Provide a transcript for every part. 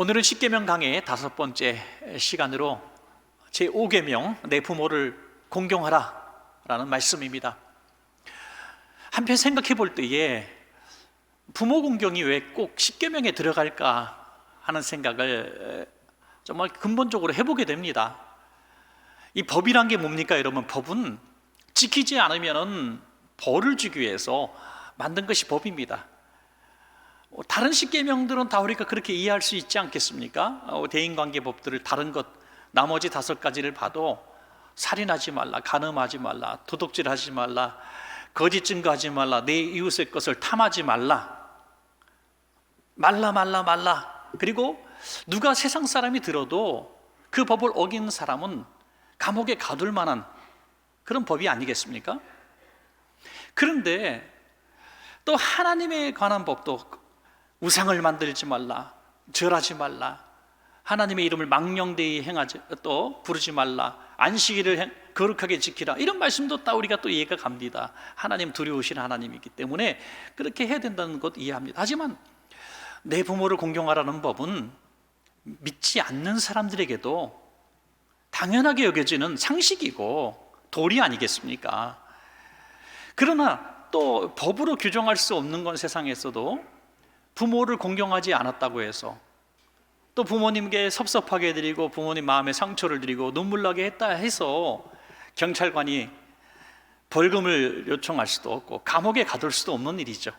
오늘은 십계명 강의 5번째 시간으로 제5계명 내 부모를 공경하라 라는 말씀입니다. 한편 생각해 볼 때에 부모 공경이 왜 꼭 십계명에 들어갈까 하는 생각을 정말 근본적으로 해보게 됩니다. 이 법이란 게 뭡니까 여러분? 법은 지키지 않으면 벌을 주기 위해서 만든 것이 법입니다. 다른 십계명들은 다 우리가 그렇게 이해할 수 있지 않겠습니까? 대인관계법들을 다른 것 나머지 5가지를 봐도 살인하지 말라, 간음하지 말라, 도둑질하지 말라, 거짓 증거하지 말라, 내 이웃의 것을 탐하지 말라, 말라. 그리고 누가 세상 사람이 들어도 그 법을 어긴 사람은 감옥에 가둘 만한 그런 법이 아니겠습니까? 그런데 또 하나님에 관한 법도 우상을 만들지 말라, 절하지 말라, 하나님의 이름을 망령되이 행하지 또 부르지 말라, 안식일을 거룩하게 지키라, 이런 말씀도 다 우리가 또 이해가 갑니다. 하나님 두려우신 하나님이기 때문에 그렇게 해야 된다는 것 이해합니다. 하지만 내 부모를 공경하라는 법은 믿지 않는 사람들에게도 당연하게 여겨지는 상식이고 도리 아니겠습니까? 그러나 또 법으로 규정할 수 없는 건 세상에서도 부모를 공경하지 않았다고 해서 또 부모님께 섭섭하게 드리고 부모님 마음에 상처를 드리고 눈물 나게 했다 해서 경찰관이 벌금을 요청할 수도 없고 감옥에 가둘 수도 없는 일이죠.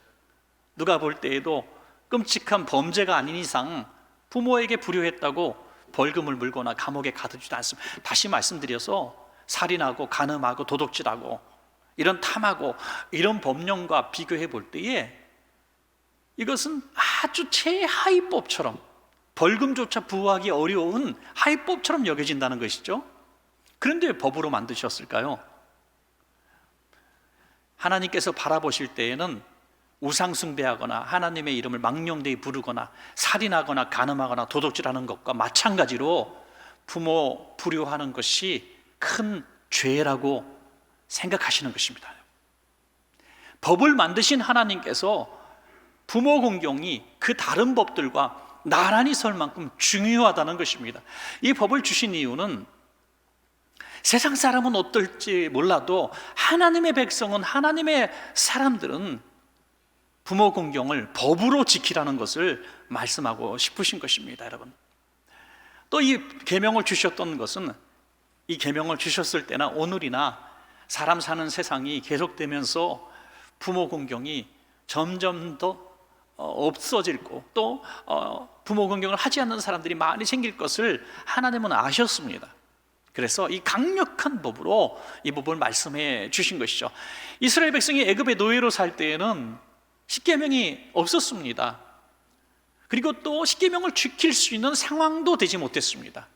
누가 볼 때에도 끔찍한 범죄가 아닌 이상 부모에게 불효했다고 벌금을 물거나 감옥에 가두지도 않습니다. 다시 말씀드려서 살인하고 간음하고 도둑질하고 이런 탐하고 이런 법령과 비교해 볼 때에 이것은 아주 최하위법처럼, 벌금조차 부과하기 어려운 하위법처럼 여겨진다는 것이죠. 그런데 왜 법으로 만드셨을까요? 하나님께서 바라보실 때에는 우상 숭배하거나 하나님의 이름을 망령되이 부르거나 살인하거나 간음하거나 도둑질하는 것과 마찬가지로 부모 불효하는 것이 큰 죄라고 생각하시는 것입니다. 법을 만드신 하나님께서 부모 공경이 그 다른 법들과 나란히 설 만큼 중요하다는 것입니다. 이 법을 주신 이유는 세상 사람은 어떨지 몰라도 하나님의 백성은, 하나님의 사람들은 부모 공경을 법으로 지키라는 것을 말씀하고 싶으신 것입니다. 여러분, 또 이 계명을 주셨던 것은, 이 계명을 주셨을 때나 오늘이나 사람 사는 세상이 계속되면서 부모 공경이 점점 더 없어질 또 부모 공경을 하지 않는 사람들이 많이 생길 것을 하나님은 아셨습니다. 그래서 이 강력한 법으로 이 법을 말씀해 주신 것이죠. 이스라엘 백성이 애굽의 노예로 살 때에는 십계명이 없었습니다. 그리고 또 십계명을 지킬 수 있는 상황도 되지 못했습니다.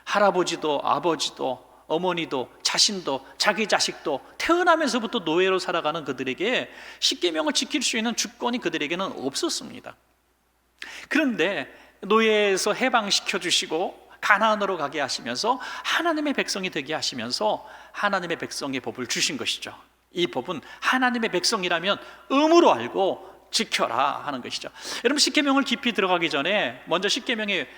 할아버지도 아버지도 어머니도 자신도 자기 자식도 태어나면서부터 노예로 살아가는 그들에게 십계명을 지킬 수 있는 주권이 그들에게는 없었습니다. 그런데 노예에서 해방시켜 주시고 가나안으로 가게 하시면서 하나님의 백성이 되게 하시면서 하나님의 백성의 법을 주신 것이죠. 이 법은 하나님의 백성이라면 의무로 알고 지켜라 하는 것이죠. 여러분, 십계명을 깊이 들어가기 전에 먼저 십계명의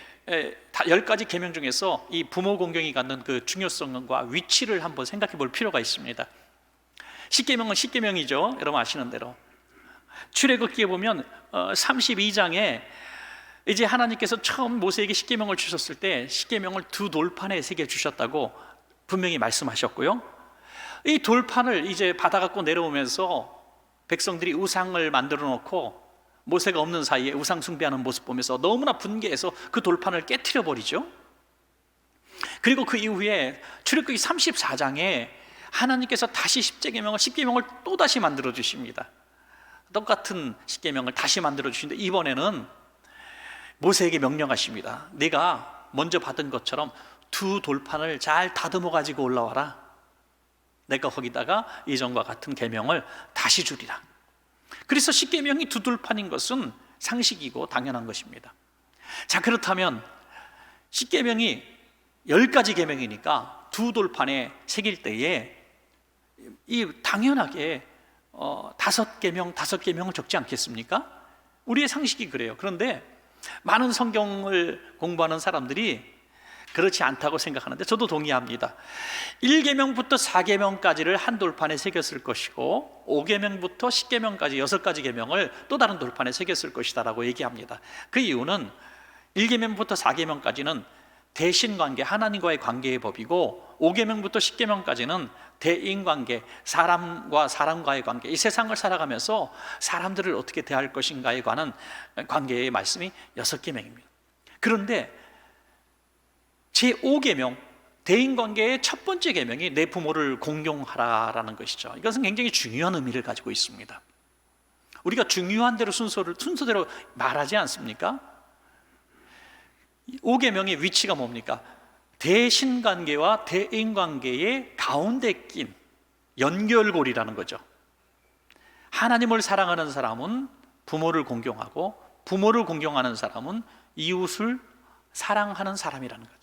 10가지 계명 중에서 이 부모 공경이 갖는 그 중요성과 위치를 한번 생각해 볼 필요가 있습니다. 십계명은 십계명이죠. 여러분 아시는 대로 출애굽기에 보면 32장에 이제 하나님께서 처음 모세에게 십계명을 주셨을 때 십계명을 2돌판에 새겨 주셨다고 분명히 말씀하셨고요. 이 돌판을 이제 받아 갖고 내려오면서 백성들이 우상을 만들어 놓고 모세가 없는 사이에 우상 숭배하는 모습 보면서 너무나 분개해서 그 돌판을 깨트려 버리죠. 그리고 그 이후에 출애굽기 34장에 하나님께서 다시 십계명을 또다시 만들어 주십니다. 똑같은 십계명을 다시 만들어 주시는데 이번에는 모세에게 명령하십니다. 네가 먼저 받은 것처럼 2돌판을 잘 다듬어 가지고 올라와라. 내가 거기다가 이전과 같은 계명을 다시 주리라. 그래서 십계명이 2돌판인 것은 상식이고 당연한 것입니다. 자, 그렇다면 십계명이 10가지 계명이니까 2돌판에 새길 때에 이 당연하게 5계명을 적지 않겠습니까? 우리의 상식이 그래요. 그런데 많은 성경을 공부하는 사람들이 그렇지 않다고 생각하는데 저도 동의합니다. 1계명부터 4계명까지를 한 돌판에 새겼을 것이고 5계명부터 10계명까지 6가지 계명을 또 다른 돌판에 새겼을 것이다라고 얘기합니다. 그 이유는 1계명부터 4계명까지는 대신관계, 하나님과의 관계의 법이고 5계명부터 10계명까지는 대인관계, 사람과 사람과의 관계, 이 세상을 살아가면서 사람들을 어떻게 대할 것인가에 관한 관계의 말씀이 6계명입니다. 그런데 제5계명, 대인관계의 첫 번째 계명이 내 부모를 공경하라라는 것이죠. 이것은 굉장히 중요한 의미를 가지고 있습니다. 우리가 중요한 대로 순서대로 말하지 않습니까? 5계명의 위치가 뭡니까? 대신관계와 대인관계의 가운데 낀 연결고리라는 거죠. 하나님을 사랑하는 사람은 부모를 공경하고 부모를 공경하는 사람은 이웃을 사랑하는 사람이라는 거죠.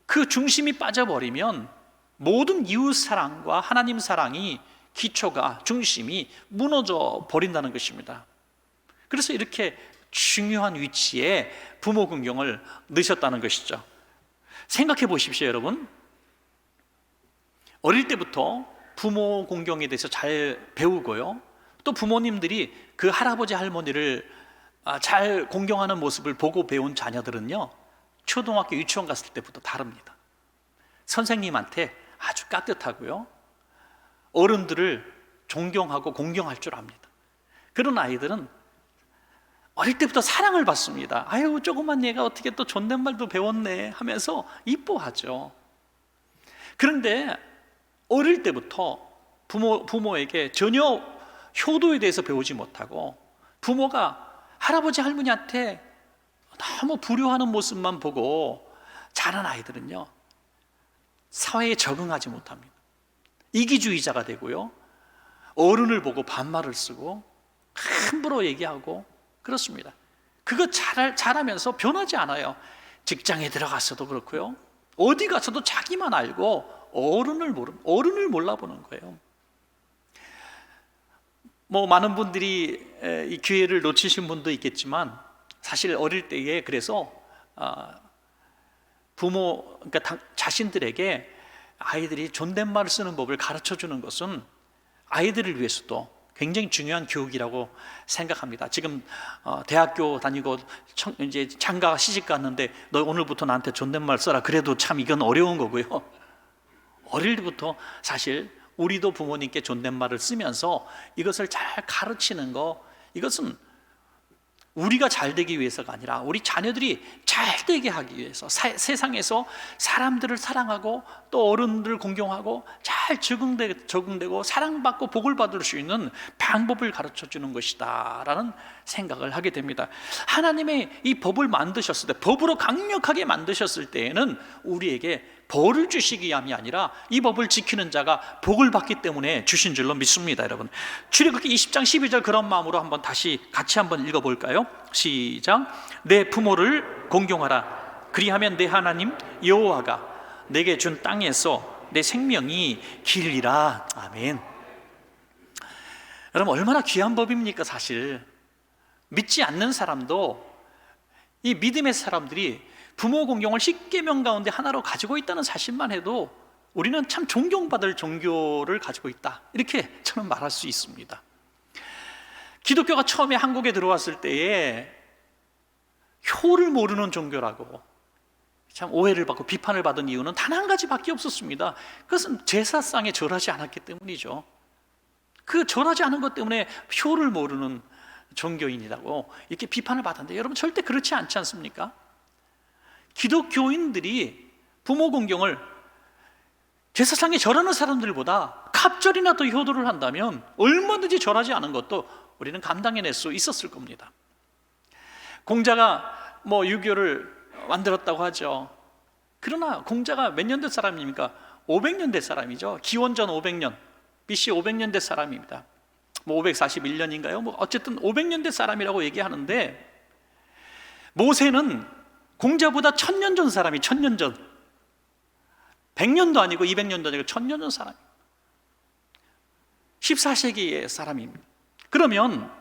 그 중심이 빠져버리면 모든 이웃 사랑과 하나님 사랑이 기초가, 중심이 무너져 버린다는 것입니다. 그래서 이렇게 중요한 위치에 부모 공경을 넣으셨다는 것이죠. 생각해 보십시오, 여러분. 어릴 때부터 부모 공경에 대해서 잘 배우고요, 또 부모님들이 그 할아버지 할머니를 잘 공경하는 모습을 보고 배운 자녀들은요, 초등학교 유치원 갔을 때부터 다릅니다. 선생님한테 아주 깍듯하고요, 어른들을 존경하고 공경할 줄 압니다. 그런 아이들은 어릴 때부터 사랑을 받습니다. 아유, 조그만 얘가 어떻게 또 존댓말도 배웠네 하면서 이뻐하죠. 그런데 어릴 때부터 부모에게 전혀 효도에 대해서 배우지 못하고 부모가 할아버지 할머니한테 너무 불효하는 모습만 보고 자란 아이들은요, 사회에 적응하지 못합니다. 이기주의자가 되고요, 어른을 보고 반말을 쓰고 함부로 얘기하고 그렇습니다. 그거 잘하면서 변하지 않아요. 직장에 들어갔어도 그렇고요, 어디 가서도 자기만 알고 어른을 몰라보는 거예요. 많은 분들이 이 기회를 놓치신 분도 있겠지만 사실 어릴 때에 그래서 그러니까 자신들에게 아이들이 존댓말을 쓰는 법을 가르쳐 주는 것은 아이들을 위해서도 굉장히 중요한 교육이라고 생각합니다. 지금 대학교 다니고 이제 장가 시집 갔는데 너 오늘부터 나한테 존댓말 써라, 그래도 참 이건 어려운 거고요. 어릴 때부터 사실 우리도 부모님께 존댓말을 쓰면서 이것을 잘 가르치는 거, 이것은 우리가 잘 되기 위해서가 아니라 우리 자녀들이 잘 되게 하기 위해서, 세상에서 사람들을 사랑하고 또 어른들을 공경하고 잘 적응되고 사랑받고 복을 받을 수 있는 방법을 가르쳐 주는 것이다 라는 생각을 하게 됩니다. 하나님의 이 법을 만드셨을 때, 법으로 강력하게 만드셨을 때에는 우리에게 벌을 주시기 위함이 아니라 이 법을 지키는 자가 복을 받기 때문에 주신 줄로 믿습니다. 여러분, 출애굽기 20장 12절 그런 마음으로 한번 다시 같이 한번 읽어볼까요? 시작. 내 부모를 공경하라. 그리하면 내 하나님 여호와가 내게 준 땅에서 내 생명이 길리라. 아멘. 여러분, 얼마나 귀한 법입니까? 사실 믿지 않는 사람도, 이 믿음의 사람들이 부모 공경을 10계명 가운데 하나로 가지고 있다는 사실만 해도 우리는 참 존경받을 종교를 가지고 있다, 이렇게 저는 말할 수 있습니다. 기독교가 처음에 한국에 들어왔을 때에 효를 모르는 종교라고 참 오해를 받고 비판을 받은 이유는 단 한 가지밖에 없었습니다. 그것은 제사상에 절하지 않았기 때문이죠. 그 절하지 않은 것 때문에 효를 모르는 종교인이라고 이렇게 비판을 받았는데, 여러분 절대 그렇지 않지 않습니까? 기독교인들이 부모 공경을 제사상에 절하는 사람들보다 갑절이나 더 효도를 한다면 얼마든지 절하지 않은 것도 우리는 감당해낼 수 있었을 겁니다. 공자가 유교를 만들었다고 하죠. 그러나 공자가 몇 년대 사람입니까? 500년대 사람이죠. 기원전 500년, BC 500년대 사람입니다. 541년인가요? 어쨌든 500년대 사람이라고 얘기하는데, 모세는 공자보다 1000년 전 사람이, 1000년 전, 100년도 아니고 200년도 아니고 1000년 전 사람, 14세기의 사람입니다. 그러면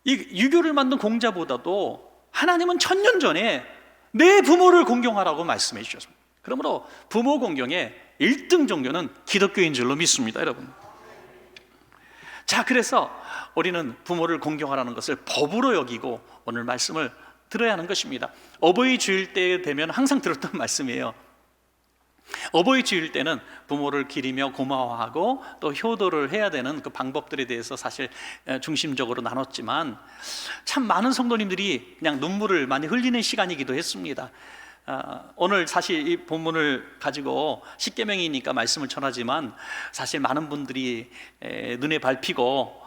이 유교를 만든 공자보다도 하나님은 1000년 전에 내 부모를 공경하라고 말씀해 주셨습니다. 그러므로 부모 공경의 1등 종교는 기독교인 줄로 믿습니다, 여러분. 자, 그래서 우리는 부모를 공경하라는 것을 법으로 여기고 오늘 말씀을 들어야 하는 것입니다. 어버이 주일 때 되면 항상 들었던 말씀이에요. 어버이 주일 때는 부모를 기리며 고마워하고 또 효도를 해야 되는 그 방법들에 대해서 사실 중심적으로 나눴지만 참 많은 성도님들이 그냥 눈물을 많이 흘리는 시간이기도 했습니다. 오늘 사실 이 본문을 가지고 십계명이니까 말씀을 전하지만 사실 많은 분들이 눈에 밟히고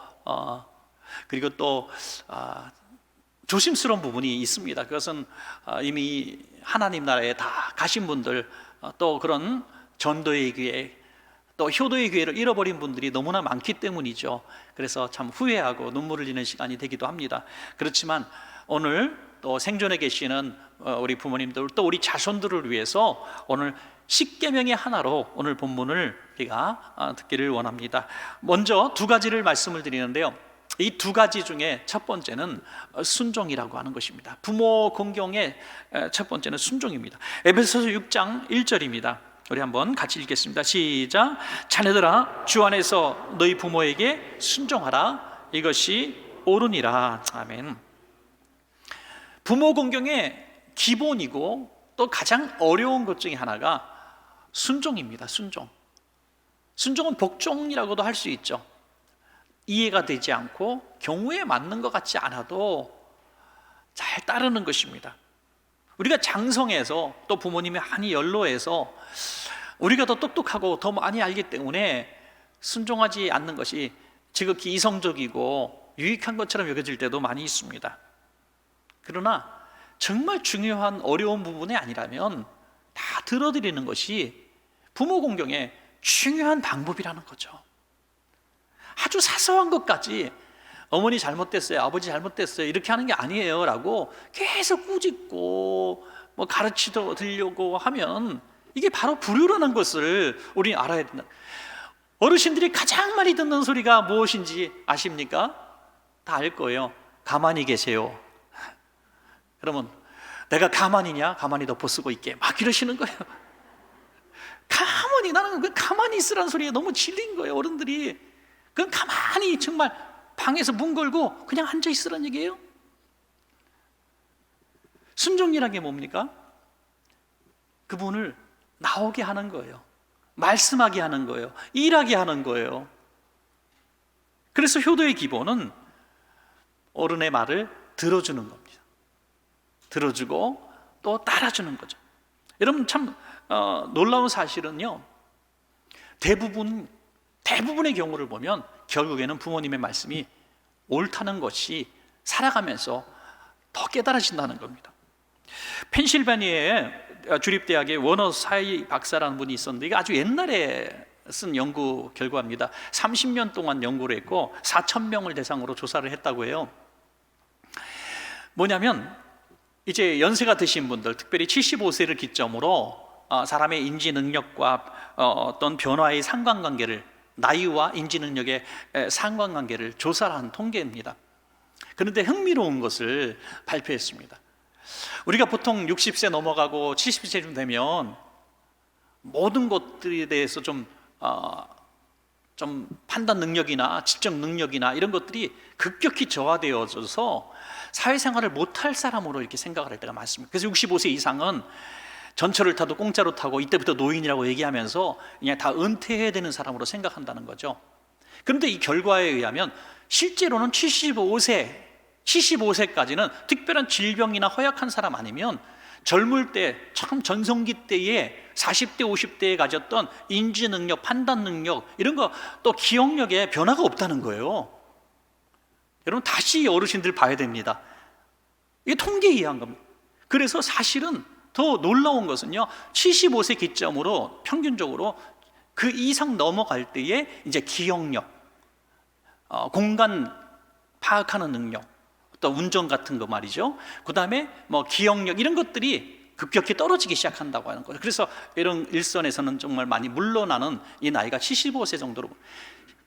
그리고 또 조심스러운 부분이 있습니다. 그것은 이미 하나님 나라에 다 가신 분들, 또 그런 전도의 기회, 또 효도의 기회를 잃어버린 분들이 너무나 많기 때문이죠. 그래서 참 후회하고 눈물을 흘리는 시간이 되기도 합니다. 그렇지만 오늘 또 생존에 계시는 우리 부모님들, 또 우리 자손들을 위해서 오늘 십계명의 하나로 오늘 본문을 우리가 듣기를 원합니다. 먼저 두 가지를 말씀을 드리는데요, 이 두 가지 중에 첫 번째는 순종이라고 하는 것입니다. 부모 공경의 첫 번째는 순종입니다. 에베소서 6장 1절입니다. 우리 한번 같이 읽겠습니다. 시작. 자녀들아, 주 안에서 너희 부모에게 순종하라. 이것이 옳으니라. 아멘. 부모 공경의 기본이고 또 가장 어려운 것 중에 하나가 순종입니다. 순종은 복종이라고도 할 수 있죠. 이해가 되지 않고 경우에 맞는 것 같지 않아도 잘 따르는 것입니다. 우리가 장성해서 또 부모님이 많이 연로해서 우리가 더 똑똑하고 더 많이 알기 때문에 순종하지 않는 것이 지극히 이성적이고 유익한 것처럼 여겨질 때도 많이 있습니다. 그러나 정말 중요한 어려운 부분이 아니라면 다 들어드리는 것이 부모 공경의 중요한 방법이라는 거죠. 아주 사소한 것까지 어머니 잘못됐어요, 아버지 잘못됐어요 이렇게 하는 게 아니에요 라고 계속 꾸짖고 가르치려 드리려고 하면 이게 바로 불효라는 것을 우리는 알아야 된다. 어르신들이 가장 많이 듣는 소리가 무엇인지 아십니까? 다 알 거예요. 가만히 계세요. 그러면 내가 가만히냐? 가만히 덮어 쓰고 있게 막 이러시는 거예요. 가만히, 나는 그 가만히 있으라는 소리에 너무 질린 거예요, 어른들이. 그건 가만히 정말 방에서 문 걸고 그냥 앉아 있으라는 얘기예요. 순종이라는 게 뭡니까? 그분을 나오게 하는 거예요. 말씀하게 하는 거예요. 일하게 하는 거예요. 그래서 효도의 기본은 어른의 말을 들어주는 겁니다. 들어주고 또 따라주는 거죠. 여러분 참 놀라운 사실은요, 대부분의 경우를 보면 결국에는 부모님의 말씀이 옳다는 것이 살아가면서 더 깨달아진다는 겁니다. 펜실베니아의 주립대학의 워너 사이 박사라는 분이 있었는데 이게 아주 옛날에 쓴 연구 결과입니다. 30년 동안 연구를 했고 4,000명을 대상으로 조사를 했다고 해요. 뭐냐면 이제 연세가 드신 분들, 특별히 75세를 기점으로 사람의 인지 능력과 어떤 변화의 상관관계를, 나이와 인지 능력의 상관관계를 조사한 통계입니다. 그런데 흥미로운 것을 발표했습니다. 우리가 보통 60세 넘어가고 70세쯤 되면 모든 것들에 대해서 좀 판단 능력이나 지적 능력이나 이런 것들이 급격히 저하되어져서 사회생활을 못할 사람으로 이렇게 생각을 할 때가 많습니다. 그래서 65세 이상은 전철을 타도 공짜로 타고 이때부터 노인이라고 얘기하면서 그냥 다 은퇴해야 되는 사람으로 생각한다는 거죠. 그런데 이 결과에 의하면 실제로는 75세까지는 특별한 질병이나 허약한 사람 아니면 젊을 때, 참 전성기 때에 40대, 50대에 가졌던 인지 능력, 판단 능력 이런 거, 또 기억력에 변화가 없다는 거예요. 여러분 다시 어르신들 봐야 됩니다. 이게 통계에 의한 겁니다. 그래서 사실은 더 놀라운 것은요, 75세 기점으로 평균적으로 그 이상 넘어갈 때에 이제 기억력, 공간 파악하는 능력, 또 운전 같은 거 말이죠. 그 다음에 기억력 이런 것들이 급격히 떨어지기 시작한다고 하는 거죠. 그래서 이런 일선에서는 정말 많이 물러나는 이 나이가 75세 정도로.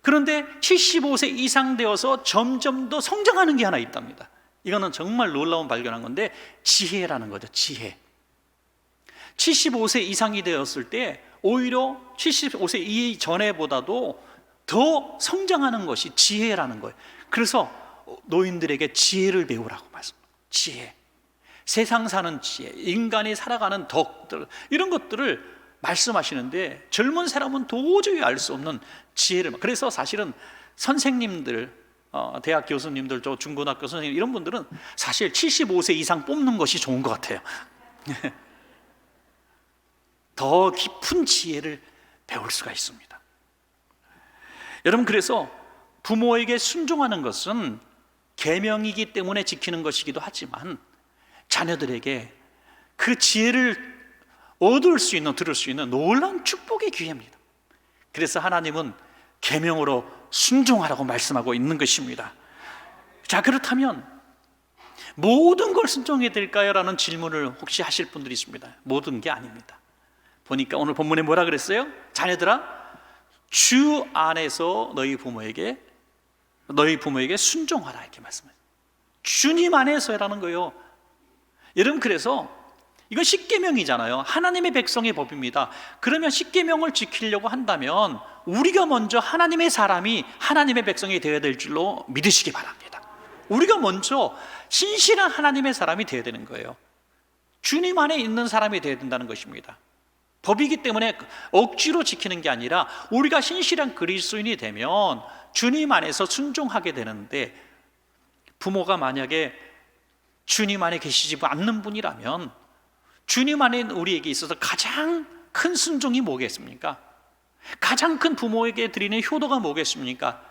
그런데 75세 이상 되어서 점점 더 성장하는 게 하나 있답니다. 이거는 정말 놀라운 발견한 건데, 지혜라는 거죠. 지혜. 75세 이상이 되었을 때 오히려 75세 이전에보다도 더 성장하는 것이 지혜라는 거예요. 그래서 노인들에게 지혜를 배우라고 말씀합니다. 지혜, 세상 사는 지혜, 인간이 살아가는 덕들, 이런 것들을 말씀하시는데, 젊은 사람은 도저히 알 수 없는 지혜를. 그래서 사실은 선생님들, 대학 교수님들, 중고등학교 선생님, 이런 분들은 사실 75세 이상 뽑는 것이 좋은 것 같아요. 더 깊은 지혜를 배울 수가 있습니다. 여러분, 그래서 부모에게 순종하는 것은 계명이기 때문에 지키는 것이기도 하지만, 자녀들에게 그 지혜를 얻을 수 있는, 들을 수 있는 놀라운 축복의 기회입니다. 그래서 하나님은 계명으로 순종하라고 말씀하고 있는 것입니다. 자, 그렇다면 모든 걸 순종해야 될까요? 라는 질문을 혹시 하실 분들이 있습니다. 모든 게 아닙니다. 보니까 오늘 본문에 뭐라 그랬어요? 자녀들아, 주 안에서 너희 부모에게 순종하라, 이렇게 말씀해요. 주님 안에서라는 거예요. 여러분, 그래서 이건 십계명이잖아요. 하나님의 백성의 법입니다. 그러면 십계명을 지키려고 한다면 우리가 먼저 하나님의 사람이, 하나님의 백성이 되어야 될 줄로 믿으시기 바랍니다. 우리가 먼저 신실한 하나님의 사람이 되어야 되는 거예요. 주님 안에 있는 사람이 되어야 된다는 것입니다. 법이기 때문에 억지로 지키는 게 아니라 우리가 신실한 그리스도인이 되면 주님 안에서 순종하게 되는데, 부모가 만약에 주님 안에 계시지 않는 분이라면 주님 안에 우리에게 있어서 가장 큰 순종이 뭐겠습니까? 가장 큰 부모에게 드리는 효도가 뭐겠습니까?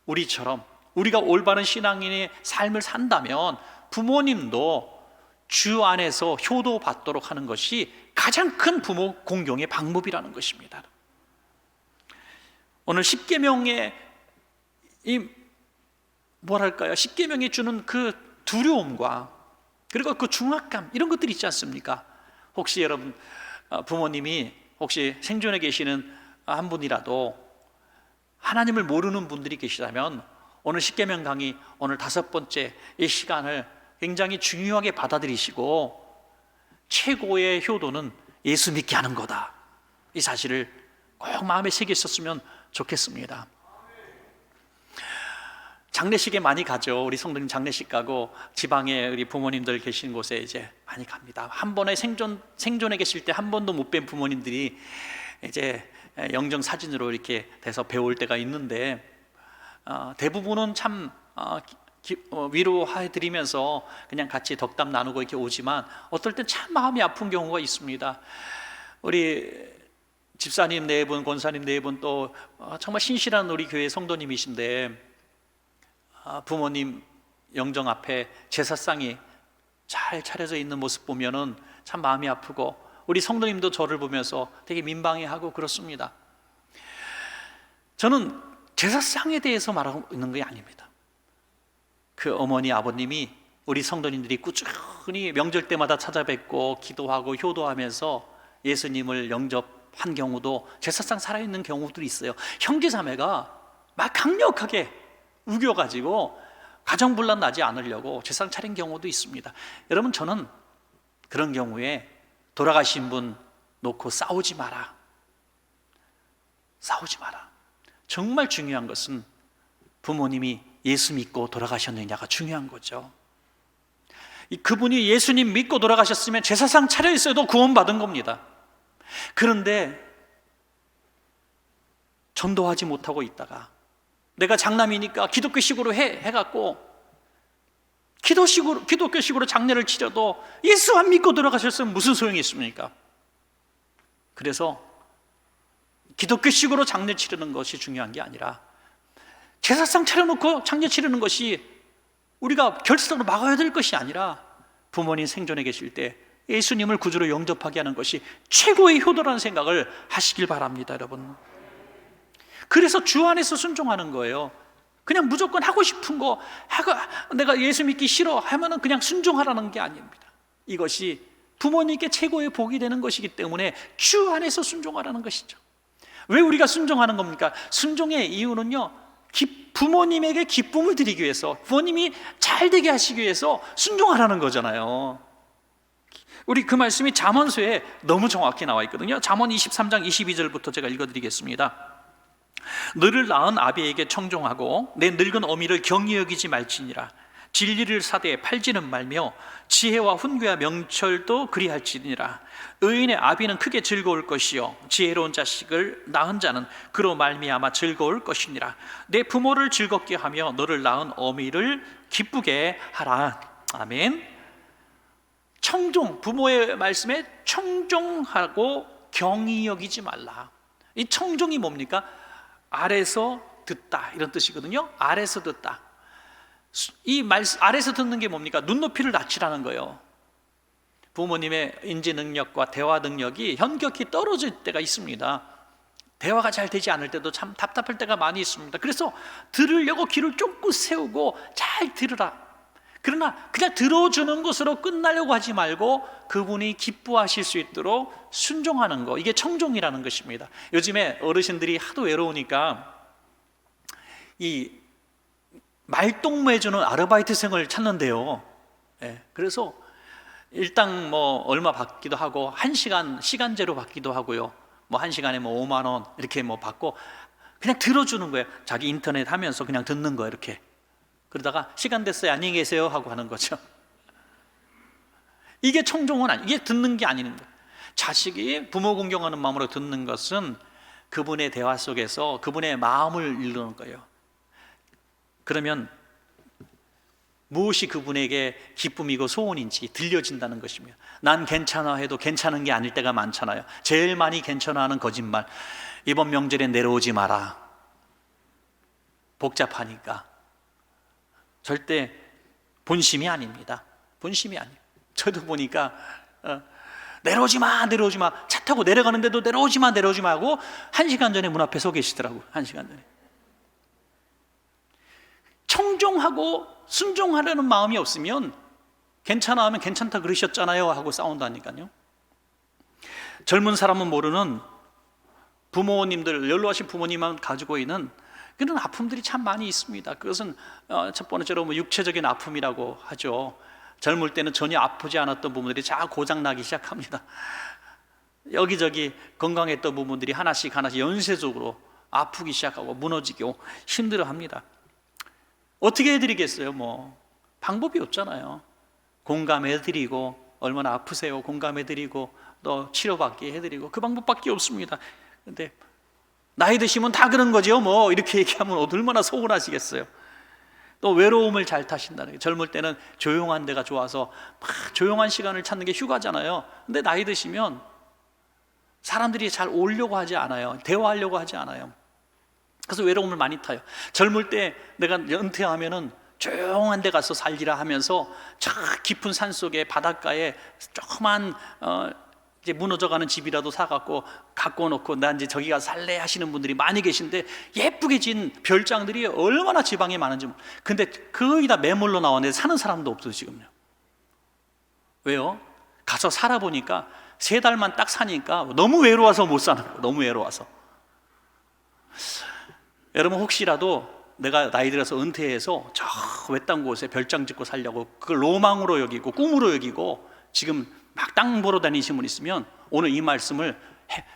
우리처럼 우리가 올바른 신앙인의 삶을 산다면 부모님도 주 안에서 효도받도록 하는 것이 가장 큰 부모 공경의 방법이라는 것입니다. 오늘 십계명의 십계명이 주는 그 두려움과 그리고 그 중압감, 이런 것들이 있지 않습니까? 혹시 여러분 부모님이 혹시 생존에 계시는 한 분이라도 하나님을 모르는 분들이 계시다면, 오늘 십계명 강의, 오늘 5번째 이 시간을 굉장히 중요하게 받아들이시고, 최고의 효도는 예수 믿게 하는 거다, 이 사실을 꼭 마음에 새기셨으면 좋겠습니다. 장례식에 많이 가죠. 우리 성도님 장례식 가고, 지방에 우리 부모님들 계신 곳에 이제 많이 갑니다. 한 번에 생존에 계실 때 한 번도 못 뵌 부모님들이 이제 영정 사진으로 이렇게 돼서 배울 때가 있는데, 대부분은 참 위로해드리면서 그냥 같이 덕담 나누고 이렇게 오지만, 어떨 땐 참 마음이 아픈 경우가 있습니다. 우리 집사님 4분, 권사님 4분, 또 정말 신실한 우리 교회 성도님이신데, 부모님 영정 앞에 제사상이 잘 차려져 있는 모습 보면은 참 마음이 아프고, 우리 성도님도 저를 보면서 되게 민망해하고 그렇습니다. 저는 제사상에 대해서 말하고 있는 게 아닙니다. 그 어머니 아버님이 우리 성도님들이 꾸준히 명절 때마다 찾아뵙고 기도하고 효도하면서 예수님을 영접한 경우도, 제사상 살아있는 경우들이 있어요. 형제자매가 막 강력하게 우겨가지고 가정분란 나지 않으려고 제사상 차린 경우도 있습니다. 여러분, 저는 그런 경우에 돌아가신 분 놓고 싸우지 마라. 싸우지 마라. 정말 중요한 것은 부모님이 예수 믿고 돌아가셨느냐가 중요한 거죠. 그분이 예수님 믿고 돌아가셨으면 제사상 차려 있어도 구원받은 겁니다. 그런데 전도하지 못하고 있다가, 내가 장남이니까 기독교식으로 해갖고 기독교식으로 장례를 치러도 예수 안 믿고 돌아가셨으면 무슨 소용이 있습니까? 그래서 기독교식으로 장례 치르는 것이 중요한 게 아니라, 제사상 차려놓고 장례 치르는 것이 우리가 결석으로 막아야 될 것이 아니라, 부모님 생존에 계실 때 예수님을 구주로 영접하게 하는 것이 최고의 효도라는 생각을 하시길 바랍니다, 여러분. 그래서 주 안에서 순종하는 거예요. 그냥 무조건 하고 싶은 거 하고, 내가 예수 믿기 싫어 하면은 그냥 순종하라는 게 아닙니다. 이것이 부모님께 최고의 복이 되는 것이기 때문에 주 안에서 순종하라는 것이죠. 왜 우리가 순종하는 겁니까? 순종의 이유는요, 부모님에게 기쁨을 드리기 위해서, 부모님이 잘 되게 하시기 위해서 순종하라는 거잖아요. 우리 그 말씀이 잠언서에 너무 정확히 나와 있거든요. 잠언 23장 22절부터 제가 읽어드리겠습니다. 너를 낳은 아비에게 청종하고 내 늙은 어미를 경히 여기지 말지니라. 진리를 사대에 팔지는 말며 지혜와 훈계와 명철도 그리할지니라. 의인의 아비는 크게 즐거울 것이요 지혜로운 자식을 낳은 자는 그로 말미암아 즐거울 것이니라. 내 부모를 즐겁게 하며 너를 낳은 어미를 기쁘게 하라. 아멘. 청종, 부모의 말씀에 청종하고 경히 여기지 말라. 이 청종이 뭡니까? 아래서 듣다, 이런 뜻이거든요. 아래서 듣다. 이 말씀 아래서 듣는 게 뭡니까? 눈높이를 낮추라는 거예요. 부모님의 인지 능력과 대화 능력이 현격히 떨어질 때가 있습니다. 대화가 잘 되지 않을 때도 참 답답할 때가 많이 있습니다. 그래서 들으려고 귀를 쫑긋 세우고 잘 들으라. 그러나 그냥 들어주는 것으로 끝나려고 하지 말고 그분이 기뻐하실 수 있도록 순종하는 거, 이게 청종이라는 것입니다. 요즘에 어르신들이 하도 외로우니까 이 말동무해주는 아르바이트생을 찾는데요. 그래서 일당 뭐 얼마 받기도 하고 1시간 시간제로 받기도 하고요. 뭐 1시간에 뭐 5만 원 이렇게 뭐 받고 그냥 들어주는 거예요. 자기 인터넷 하면서 그냥 듣는 거예요. 이렇게 그러다가 시간 됐어요, 안녕히 계세요 하고 하는 거죠. 이게 청종은 아니, 이게 듣는 게 아닌 거예요. 자식이 부모 공경하는 마음으로 듣는 것은 그분의 대화 속에서 그분의 마음을 읽는 거예요. 그러면 무엇이 그분에게 기쁨이고 소원인지 들려진다는 것입니다. 난 괜찮아 해도 괜찮은 게 아닐 때가 많잖아요. 제일 많이 괜찮아하는 거짓말. 이번 명절에 내려오지 마라. 복잡하니까. 절대 본심이 아닙니다. 본심이 아니에요. 저도 보니까 내려오지 마, 내려오지 마. 차 타고 내려가는데도 내려오지 마, 내려오지 마 하고 1시간 전에 문 앞에 서 계시더라고요. 1시간 전에. 청종하고 순종하려는 마음이 없으면 괜찮아 하면 괜찮다 그러셨잖아요 하고 싸운다니까요. 젊은 사람은 모르는 부모님들, 연로하신 부모님만 가지고 있는 그런 아픔들이 참 많이 있습니다. 그것은 첫 번째로 뭐 육체적인 아픔이라고 하죠. 젊을 때는 전혀 아프지 않았던 부분들이 자꾸 고장나기 시작합니다. 여기저기 건강했던 부분들이 하나씩 연쇄적으로 아프기 시작하고 무너지고 힘들어합니다. 어떻게 해드리겠어요? 뭐 방법이 없잖아요. 공감해드리고, 얼마나 아프세요 공감해드리고, 또 치료받게 해드리고, 그 방법밖에 없습니다. 근데 나이 드시면 다 그런 거죠 뭐 이렇게 얘기하면 얼마나 서운하시겠어요. 또 외로움을 잘 타신다는 게, 젊을 때는 조용한 데가 좋아서 막 조용한 시간을 찾는 게 휴가잖아요. 근데 나이 드시면 사람들이 잘 오려고 하지 않아요. 대화하려고 하지 않아요. 그래서 외로움을 많이 타요. 젊을 때 내가 은퇴하면은 조용한 데 가서 살기라 하면서 저 깊은 산 속에 바닷가에 조그만 이제 무너져가는 집이라도 사갖고 갖고 놓고 나 이제 저기 가서 살래 하시는 분들이 많이 계신데, 예쁘게 진 별장들이 얼마나 지방에 많은지. 근데 거의 다 매물로 나왔는데 사는 사람도 없어요 지금요. 왜요? 가서 살아보니까 3달만 딱 사니까 너무 외로워서 못 사는 거예요. 너무 외로워서. 여러분 혹시라도 내가 나이 들어서 은퇴해서 저 외딴 곳에 별장 짓고 살려고 그걸 로망으로 여기고 꿈으로 여기고 지금 막 땅 보러 다니시는 분 있으면 오늘 이 말씀을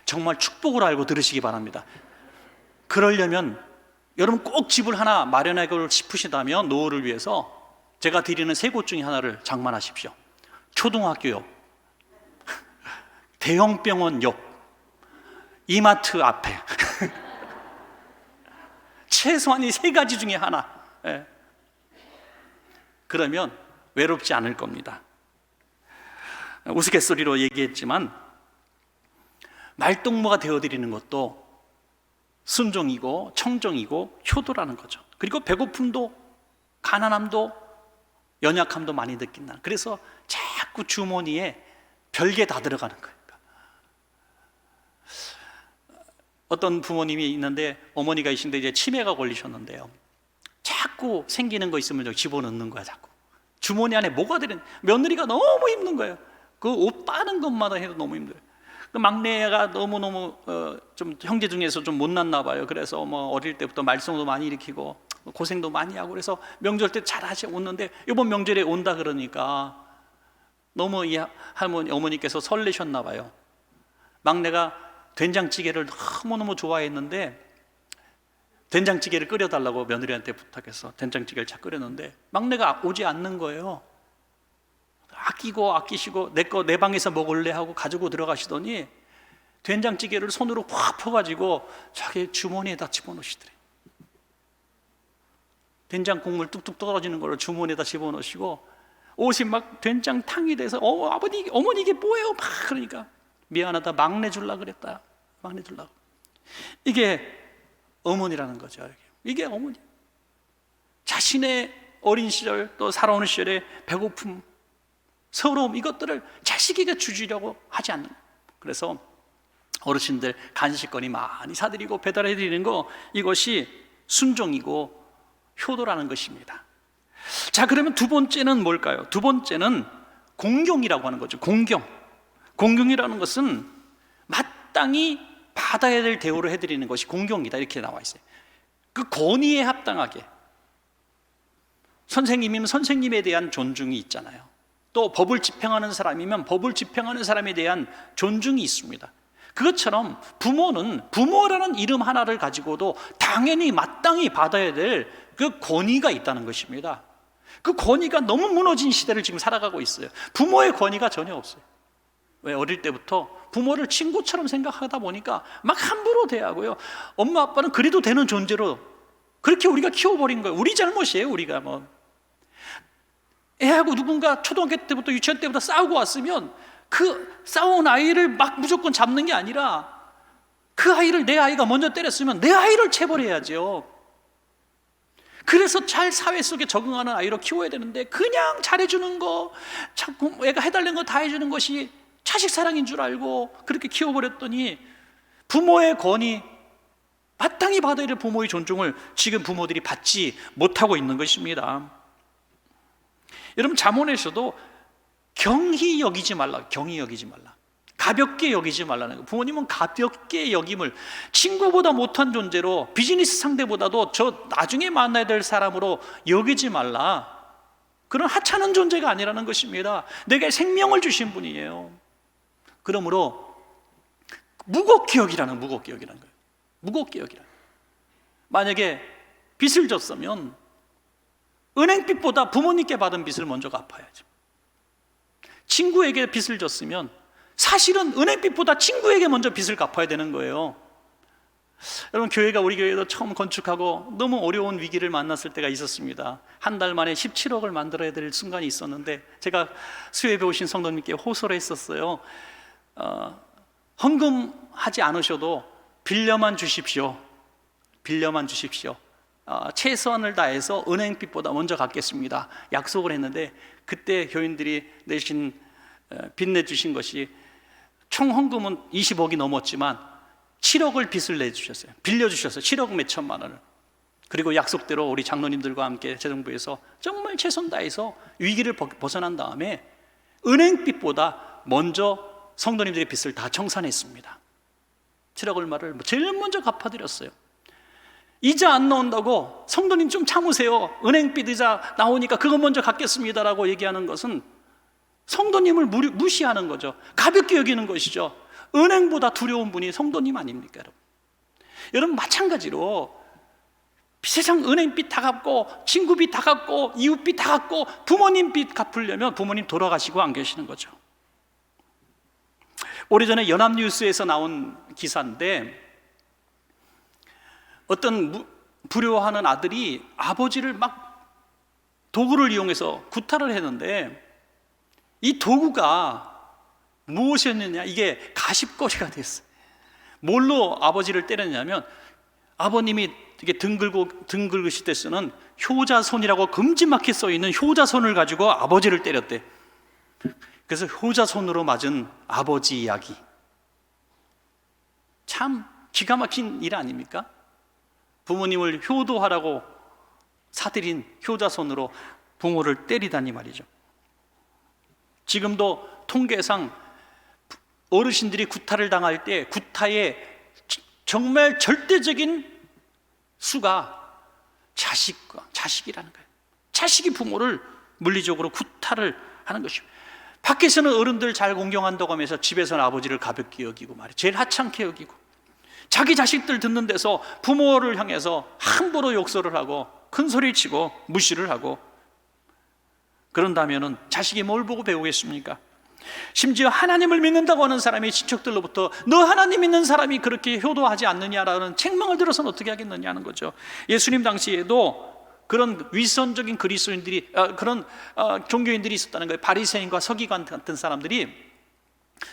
정말 축복으로 알고 들으시기 바랍니다. 그러려면 여러분 꼭 집을 하나 마련하고 싶으시다면 노후를 위해서 제가 드리는 3곳 중에 하나를 장만하십시오. 초등학교 옆, 대형 병원 옆, 이마트 앞에 최소한 이 3가지 중에 하나. 그러면 외롭지 않을 겁니다. 우스갯소리로 얘기했지만 말동무가 되어드리는 것도 순종이고 청정이고 효도라는 거죠. 그리고 배고픔도 가난함도 연약함도 많이 느낀다. 그래서 자꾸 주머니에 별게 다 들어가는 거예요. 어떤 부모님이 있는데, 어머니가 있는데 이제 치매가 걸리셨는데요. 자꾸 생기는 거 있으면 저기 집어넣는 거야. 자꾸 주머니 안에 뭐가 들은, 며느리가 너무 힘든 거예요. 그 옷 빠는 것마다 해도 너무 힘들어요. 그 막내가 너무너무 좀 형제 중에서 좀 못났나 봐요. 그래서 뭐 어릴 때부터 말썽도 많이 일으키고 고생도 많이 하고, 그래서 명절 때 잘하시 웃는데 이번 명절에 온다 그러니까 너무 이 할머니 어머니께서 설레셨나 봐요. 막내가 된장찌개를 너무너무 좋아했는데 된장찌개를 끓여달라고 며느리한테 부탁해서 된장찌개를 잘 끓였는데 막내가 오지 않는 거예요. 아끼시고 내 방에서 먹을래 하고 가지고 들어가시더니 된장찌개를 손으로 확 퍼가지고 자기 주머니에다 집어넣으시더래. 된장 국물 뚝뚝 떨어지는 걸 주머니에다 집어넣으시고 옷이 막 된장탕이 돼서 아버님 어머니 이게 뭐예요? 막 그러니까 미안하다, 막내 줄라 그랬다. 막내 줄라고. 이게 어머니라는 거죠. 이게 어머니. 자신의 어린 시절 또 살아오는 시절의 배고픔, 서러움, 이것들을 자식에게 주시려고 하지 않는 거예요. 그래서 어르신들 간식거리 많이 사드리고 배달해 드리는 거, 이것이 순종이고 효도라는 것입니다. 자, 그러면 두 번째는 뭘까요? 두 번째는 공경이라고 하는 거죠. 공경이라는 것은 마땅히 받아야 될 대우를 해드리는 것이 공경이다, 이렇게 나와 있어요. 그 권위에 합당하게. 선생님이면 선생님에 대한 존중이 있잖아요. 또 법을 집행하는 사람이면 법을 집행하는 사람에 대한 존중이 있습니다. 그것처럼 부모는 부모라는 이름 하나를 가지고도 당연히 마땅히 받아야 될 그 권위가 있다는 것입니다. 그 권위가 너무 무너진 시대를 지금 살아가고 있어요. 부모의 권위가 전혀 없어요. 왜? 어릴 때부터 부모를 친구처럼 생각하다 보니까 막 함부로 대하고요. 엄마 아빠는 그래도 되는 존재로 그렇게 우리가 키워버린 거예요. 우리 잘못이에요. 우리가 애하고 누군가 초등학교 때부터 유치원 때부터 싸우고 왔으면 그 싸운 아이를 막 무조건 잡는 게 아니라 그 아이를, 내 아이가 먼저 때렸으면 내 아이를 체벌해야죠. 그래서 잘 사회 속에 적응하는 아이로 키워야 되는데 그냥 잘해주는 거, 자꾸 애가 해달라는 거 다 해주는 것이 자식 사랑인 줄 알고 그렇게 키워버렸더니 부모의 권위, 마땅히 받아야 될 부모의 존중을 지금 부모들이 받지 못하고 있는 것입니다. 여러분, 잠언에서도 경히 여기지 말라, 가볍게 여기지 말라는 거예요. 부모님은 가볍게 여김을, 친구보다 못한 존재로, 비즈니스 상대보다도 저 나중에 만나야 될 사람으로 여기지 말라. 그런 하찮은 존재가 아니라는 것입니다. 내게 생명을 주신 분이에요. 그러므로 무겁게 여기라는 거예요. 무겁게 여기라. 만약에 빚을 졌으면 은행빚보다 부모님께 받은 빚을 먼저 갚아야죠. 친구에게 빚을 졌으면 사실은 은행빚보다 친구에게 먼저 빚을 갚아야 되는 거예요. 여러분, 우리 교회도 처음 건축하고 너무 어려운 위기를 만났을 때가 있었습니다. 한 달 만에 17억을 만들어야 될 순간이 있었는데 제가 수협에 오신 성도님께 호소를 했었어요. 헌금하지 않으셔도 빌려만 주십시오. 최선을 다해서 은행빚보다 먼저 갚겠습니다. 약속을 했는데 그때 교인들이 빚내주신 것이 총 헌금은 20억이 넘었지만 7억을 빚을 내주셨어요. 빌려주셨어요. 7억 몇 천만 원을. 그리고 약속대로 우리 장로님들과 함께 재정부에서 정말 최선 다해서 위기를 벗어난 다음에 은행빚보다 먼저 성도님들의 빚을 다 청산했습니다. 7억 얼마를 제일 먼저 갚아드렸어요. 이자 안 나온다고 성도님 좀 참으세요, 은행빚 이자 나오니까 그거 먼저 갚겠습니다라고 얘기하는 것은 성도님을 무시하는 거죠. 가볍게 여기는 것이죠. 은행보다 두려운 분이 성도님 아닙니까, 여러분? 여러분, 마찬가지로 세상 은행빚 다 갚고 친구빚 다 갚고 이웃빚 다 갚고 부모님 빚 갚으려면 부모님 돌아가시고 안 계시는 거죠. 오래전에 연합뉴스에서 나온 기사인데 어떤 불효하는 아들이 아버지를 막 도구를 이용해서 구타를 했는데 이 도구가 무엇이었느냐, 이게 가십거리가 됐어요. 뭘로 아버지를 때렸냐면 아버님이 이렇게 등 긁으실 때 쓰는 효자손이라고 금지막히 써있는 효자손을 가지고 아버지를 때렸대. 그래서 효자손으로 맞은 아버지 이야기. 참 기가 막힌 일 아닙니까? 부모님을 효도하라고 사들인 효자손으로 부모를 때리다니 말이죠. 지금도 통계상 어르신들이 구타를 당할 때 구타의 정말 절대적인 수가 자식이라는 거예요. 자식이 부모를 물리적으로 구타를 하는 것입니다. 밖에서는 어른들 잘 공경한다고 하면서 집에서는 아버지를 가볍게 여기고 말이에요. 제일 하찮게 여기고, 자기 자식들 듣는 데서 부모를 향해서 함부로 욕설을 하고 큰 소리 치고 무시를 하고, 그런다면은 자식이 뭘 보고 배우겠습니까? 심지어 하나님을 믿는다고 하는 사람이 친척들로부터 너 하나님 믿는 사람이 그렇게 효도하지 않느냐라는 책망을 들어서는 어떻게 하겠느냐는 거죠. 예수님 당시에도 그런 위선적인 그리스도인들이, 그런 종교인들이 있었다는 거예요. 바리새인과 서기관 같은 사람들이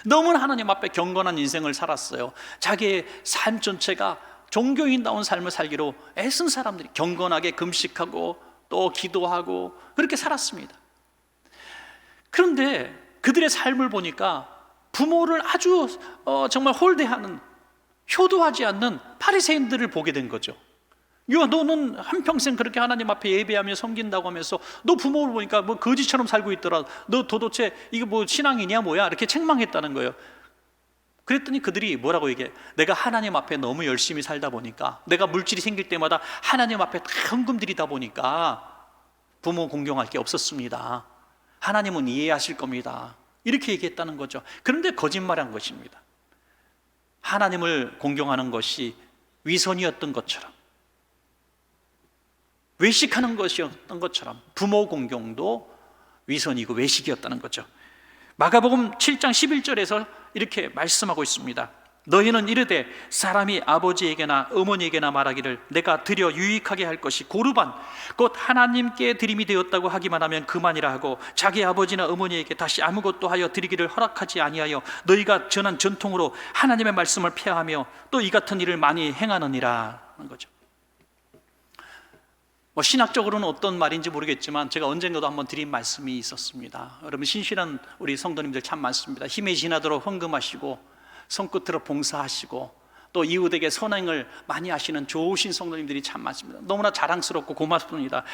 너무나 하나님 앞에 경건한 인생을 살았어요. 자기의 삶 전체가 종교인다운 삶을 살기로 애쓴 사람들이 경건하게 금식하고 또 기도하고 그렇게 살았습니다. 그런데 그들의 삶을 보니까 부모를 아주 정말 홀대하는, 효도하지 않는 바리새인들을 보게 된 거죠. 야, 너는 한평생 그렇게 하나님 앞에 예배하며 섬긴다고 하면서 너 부모를 보니까 뭐 거지처럼 살고 있더라. 너 도대체 이게 뭐 신앙이냐 뭐야? 이렇게 책망했다는 거예요. 그랬더니 그들이 뭐라고 얘기해? 내가 하나님 앞에 너무 열심히 살다 보니까, 내가 물질이 생길 때마다 하나님 앞에 다 헌금 드리다 보니까 부모 공경할 게 없었습니다. 하나님은 이해하실 겁니다. 이렇게 얘기했다는 거죠. 그런데 거짓말한 것입니다. 하나님을 공경하는 것이 위선이었던 것처럼, 외식하는 것이었던 것처럼 부모 공경도 위선이고 외식이었다는 거죠. 마가복음 7장 11절에서 이렇게 말씀하고 있습니다. 너희는 이르되 사람이 아버지에게나 어머니에게나 말하기를 내가 드려 유익하게 할 것이 고르반 곧 하나님께 드림이 되었다고 하기만 하면 그만이라 하고, 자기 아버지나 어머니에게 다시 아무것도 하여 드리기를 허락하지 아니하여 너희가 전한 전통으로 하나님의 말씀을 폐하며 또 이 같은 일을 많이 행하느니라 하는 거죠. 신학적으로는 어떤 말인지 모르겠지만 제가 언젠가도 한번 드린 말씀이 있었습니다. 여러분, 신실한 우리 성도님들 참 많습니다. 힘이 지나도록 헌금하시고 손끝으로 봉사하시고 또 이웃에게 선행을 많이 하시는 좋으신 성도님들이 참 많습니다. 너무나 자랑스럽고 고맙습니다.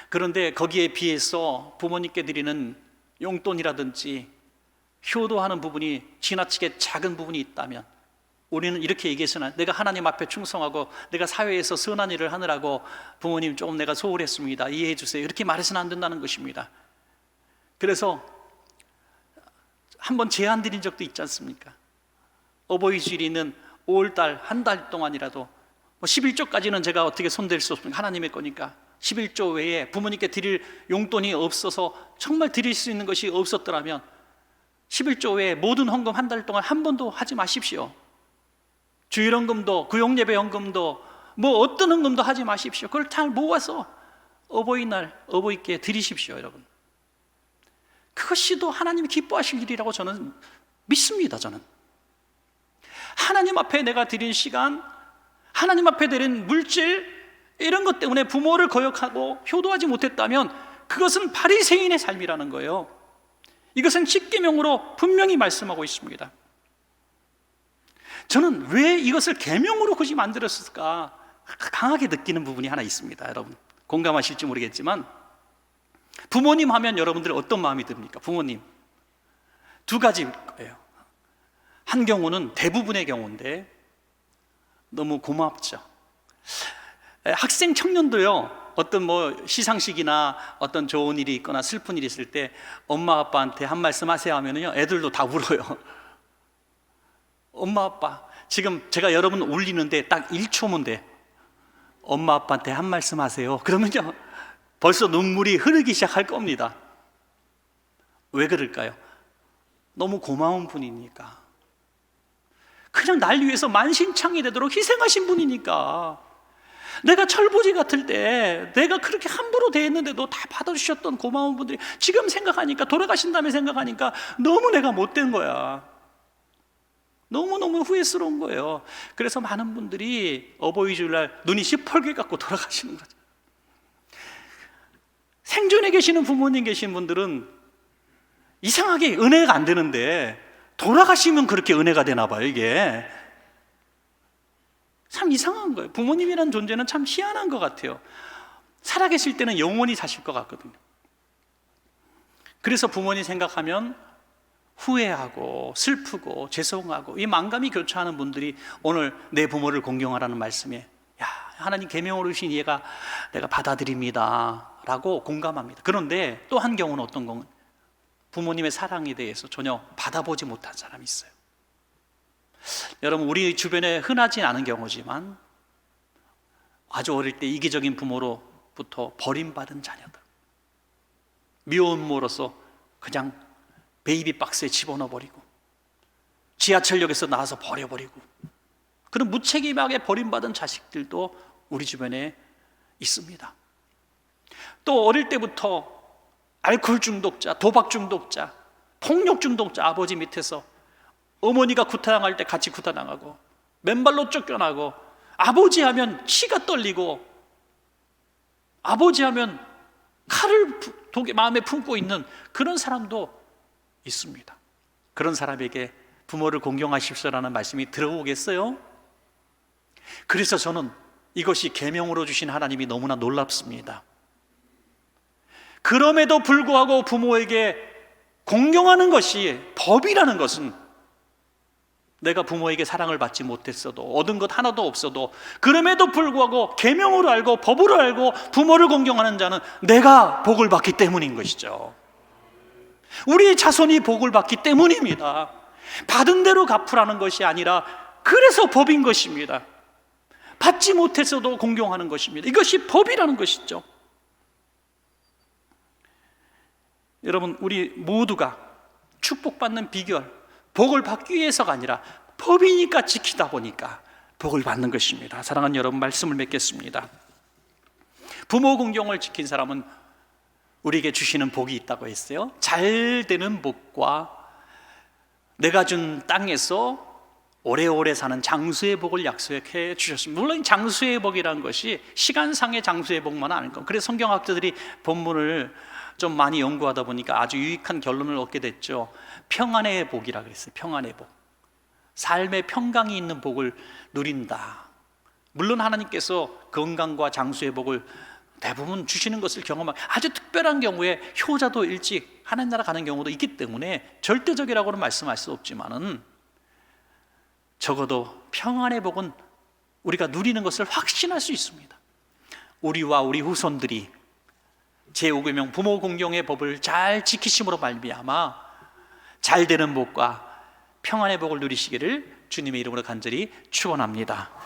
그런데 거기에 비해서 부모님께 드리는 용돈이라든지 효도하는 부분이 지나치게 작은 부분이 있다면 우리는 이렇게 얘기해서는 내가 하나님 앞에 충성하고 내가 사회에서 선한 일을 하느라고 부모님 조금 내가 소홀했습니다, 이해해 주세요, 이렇게 말해서는 안 된다는 것입니다. 그래서 한번 제안 드린 적도 있지 않습니까? 어버이 주일이 있는 5월달 한 달 동안이라도 11조까지는 제가 어떻게 손댈 수 없습니까? 하나님의 거니까 11조 외에 부모님께 드릴 용돈이 없어서 정말 드릴 수 있는 것이 없었더라면 11조 외에 모든 헌금 한 달 동안 한 번도 하지 마십시오. 주일헌금도 구용예배 헌금도 뭐 어떤 헌금도 하지 마십시오. 그걸 잘 모아서 어버이날 어버이께 드리십시오. 여러분, 그것이 또 하나님이 기뻐하실 일이라고 저는 믿습니다. 저는 하나님 앞에 내가 드린 시간, 하나님 앞에 드린 물질, 이런 것 때문에 부모를 거역하고 효도하지 못했다면 그것은 바리새인의 삶이라는 거예요. 이것은 십계명으로 분명히 말씀하고 있습니다. 저는 왜 이것을 계명으로 굳이 만들었을까 강하게 느끼는 부분이 하나 있습니다. 여러분, 공감하실지 모르겠지만 부모님 하면 여러분들 어떤 마음이 듭니까? 부모님 두 가지일 거예요. 한 경우는, 대부분의 경우인데 너무 고맙죠. 학생 청년도요, 어떤 시상식이나 어떤 좋은 일이 있거나 슬픈 일이 있을 때 엄마 아빠한테 한 말씀 하세요 하면은요, 애들도 다 울어요. 엄마 아빠, 지금 제가 여러분 울리는데 딱 1초면 돼. 엄마 아빠한테 한 말씀 하세요. 그러면요, 벌써 눈물이 흐르기 시작할 겁니다. 왜 그럴까요? 너무 고마운 분이니까. 그냥 날 위해서 만신창이 되도록 희생하신 분이니까. 내가 철부지 같을 때 내가 그렇게 함부로 대했는데도 다 받아주셨던 고마운 분들이 지금 생각하니까, 돌아가신 다음에 생각하니까 너무 내가 못된 거야. 너무너무 후회스러운 거예요. 그래서 많은 분들이 어버이 주일날 눈이 시뻘게 갖고 돌아가시는 거죠. 생존에 계시는 부모님 계신 분들은 이상하게 은혜가 안 되는데 돌아가시면 그렇게 은혜가 되나 봐요. 이게 참 이상한 거예요. 부모님이라는 존재는 참 희한한 것 같아요. 살아계실 때는 영원히 사실 것 같거든요. 그래서 부모님 생각하면 후회하고 슬프고 죄송하고 이 만감이 교차하는 분들이 오늘 내 부모를 공경하라는 말씀에 야, 하나님 계명으로 주신 얘가 내가 받아들입니다 라고 공감합니다. 그런데 또 한 경우는 어떤 경우는 부모님의 사랑에 대해서 전혀 받아보지 못한 사람이 있어요. 여러분, 우리 주변에 흔하진 않은 경우지만 아주 어릴 때 이기적인 부모로부터 버림받은 자녀들, 미혼모로서 그냥 베이비 박스에 집어넣어 버리고 지하철역에서 나와서 버려버리고 그런 무책임하게 버림받은 자식들도 우리 주변에 있습니다. 또 어릴 때부터 알코올 중독자, 도박 중독자, 폭력 중독자 아버지 밑에서 어머니가 구타당할 때 같이 구타당하고 맨발로 쫓겨나고 아버지 하면 치가 떨리고 아버지 하면 칼을 마음에 품고 있는 그런 사람도 있습니다. 그런 사람에게 부모를 공경하십시오라는 말씀이 들어오겠어요? 그래서 저는 이것이 계명으로 주신 하나님이 너무나 놀랍습니다. 그럼에도 불구하고 부모에게 공경하는 것이 법이라는 것은 내가 부모에게 사랑을 받지 못했어도 얻은 것 하나도 없어도 그럼에도 불구하고 계명으로 알고 법으로 알고 부모를 공경하는 자는 내가 복을 받기 때문인 것이죠. 우리의 자손이 복을 받기 때문입니다. 받은 대로 갚으라는 것이 아니라 그래서 법인 것입니다. 받지 못했어도 공경하는 것입니다. 이것이 법이라는 것이죠. 여러분, 우리 모두가 축복받는 비결, 복을 받기 위해서가 아니라 법이니까 지키다 보니까 복을 받는 것입니다. 사랑하는 여러분, 말씀을 맺겠습니다. 부모 공경을 지킨 사람은 우리에게 주시는 복이 있다고 했어요. 잘 되는 복과 내가 준 땅에서 오래오래 사는 장수의 복을 약속해 주셨습니다. 물론 장수의 복이라는 것이 시간상의 장수의 복만 아닐 겁니다. 그래서 성경학자들이 본문을 좀 많이 연구하다 보니까 아주 유익한 결론을 얻게 됐죠. 평안의 복이라 그랬어요. 평안의 복, 삶의 평강이 있는 복을 누린다. 물론 하나님께서 건강과 장수의 복을 대부분 주시는 것을 경험하고 아주 특별한 경우에 효자도 일찍 하나님 나라 가는 경우도 있기 때문에 절대적이라고는 말씀할 수 없지만은 적어도 평안의 복은 우리가 누리는 것을 확신할 수 있습니다. 우리와 우리 후손들이 제5계명 부모 공경의 법을 잘 지키심으로 말미암아 잘 되는 복과 평안의 복을 누리시기를 주님의 이름으로 간절히 축원합니다.